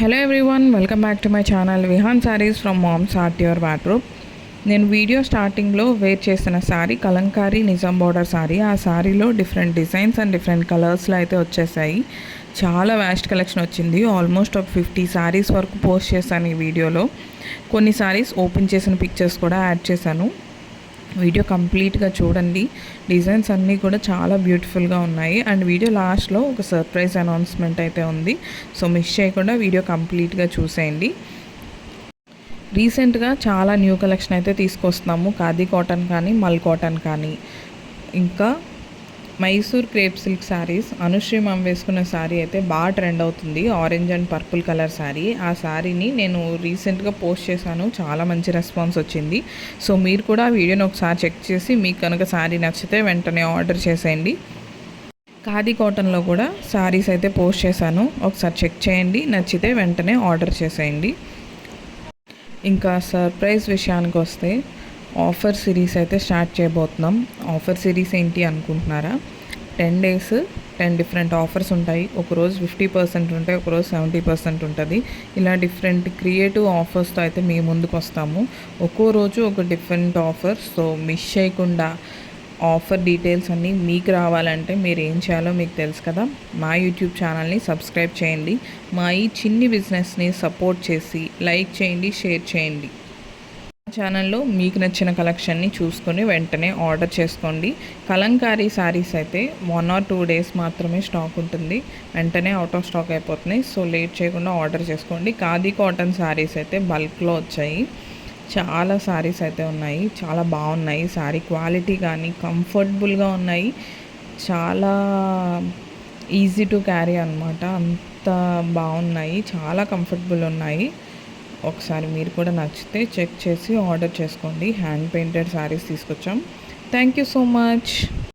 Hello everyone, welcome back to my channel Vihaan Sarees from mom's art your wardrobe. నేను video స్టార్టింగ్లో wear చేసిన sari Kalamkari Nizam border sari. ఆ శారీలో డిఫరెంట్ డిజైన్స్ అండ్ డిఫరెంట్ కలర్స్లో అయితే వచ్చేసాయి. చాలా వ్యాస్ట్ కలెక్షన్ వచ్చింది. ఆల్మోస్ట్ ఒక 50 శారీస్ వరకు పోస్ట్ చేశాను ఈ వీడియోలో. కొన్ని శారీస్ ఓపెన్ చేసిన పిక్చర్స్ కూడా యాడ్ చేశాను. వీడియో కంప్లీట్గా చూడండి. డిజైన్స్ అన్నీ కూడా చాలా బ్యూటిఫుల్గా ఉన్నాయి. అండ్ వీడియో లాస్ట్లో ఒక సర్ప్రైజ్ అనౌన్స్మెంట్ అయితే ఉంది. సో మిస్ చేయకుండా వీడియో కంప్లీట్గా చూసేయండి. రీసెంట్గా చాలా న్యూ కలెక్షన్ అయితే తీసుకొస్తున్నాము. ఖాదీ కాటన్ కానీ, మల్ కాటన్ కానీ, ఇంకా Mysore crepe silk saris. Anusri ma'am వేసుకున్న శారీ అయితే బాగా ట్రెండ్ అవుతుంది. Orange and purple colour sari. ఆ శారీని నేను రీసెంట్గా పోస్ట్ చేశాను. చాలా మంచి రెస్పాన్స్ వచ్చింది. సో మీరు కూడా ఆ వీడియోని ఒకసారి చెక్ చేసి మీకు కనుక శారీ నచ్చితే వెంటనే ఆర్డర్ చేసేయండి. ఖాదీ కాటన్లో కూడా శారీస్ అయితే పోస్ట్ చేశాను. ఒకసారి చెక్ చేయండి. నచ్చితే వెంటనే ఆర్డర్ చేసేయండి. ఇంకా సర్ప్రైజ్ విషయానికి వస్తే ఆఫర్ సిరీస్ అయితే స్టార్ట్ చేయబోతున్నాం. ఆఫర్ సిరీస్ ఏంటి అనుకుంటున్నారా? 10 days 10 డిఫరెంట్ ఆఫర్స్ ఉంటాయి. ఒకరోజు 50% ఉంటాయి, ఒకరోజు 70% ఉంటుంది. ఇలా డిఫరెంట్ క్రియేటివ్ ఆఫర్స్తో అయితే మీ ముందుకు వస్తాము. ఒక్కో రోజు ఒక డిఫరెంట్ ఆఫర్. సో మిస్ చేయకుండా ఆఫర్ డీటెయిల్స్ అన్నీ మీకు రావాలంటే మీరు ఏం చేయాలో మీకు తెలుసు కదా. మా యూట్యూబ్ ఛానల్ని సబ్స్క్రైబ్ చేయండి. మా ఈ చిన్ని బిజినెస్ని సపోర్ట్ చేసి లైక్ చేయండి, షేర్ చేయండి. ఛానల్లో మీకు నచ్చిన కలెక్షన్ని చూసుకొని వెంటనే ఆర్డర్ చేసుకోండి. కలంకారీ శారీస్ అయితే 1 or 2 days మాత్రమే స్టాక్ ఉంటుంది. వెంటనే అవుట్ ఆఫ్ స్టాక్ అయిపోతున్నాయి. సో లేట్ చేయకుండా ఆర్డర్ చేసుకోండి. ఖాదీ కాటన్ శారీస్ అయితే బల్క్లో వచ్చాయి. చాలా శారీస్ అయితే ఉన్నాయి. చాలా బాగున్నాయి. శారీ క్వాలిటీ కానీ కంఫర్టబుల్గా ఉన్నాయి. చాలా ఈజీ టు క్యారీ అనమాట. అంత బాగున్నాయి. చాలా కంఫర్టబుల్ ఉన్నాయి. ఒకసారి మీరు కూడా నచ్చితే చెక్ చేసి ఆర్డర్ చేసుకోండి. హ్యాండ్ పెయింటెడ్ శారీస్ తీసుకొచ్చాం. Thank you so much.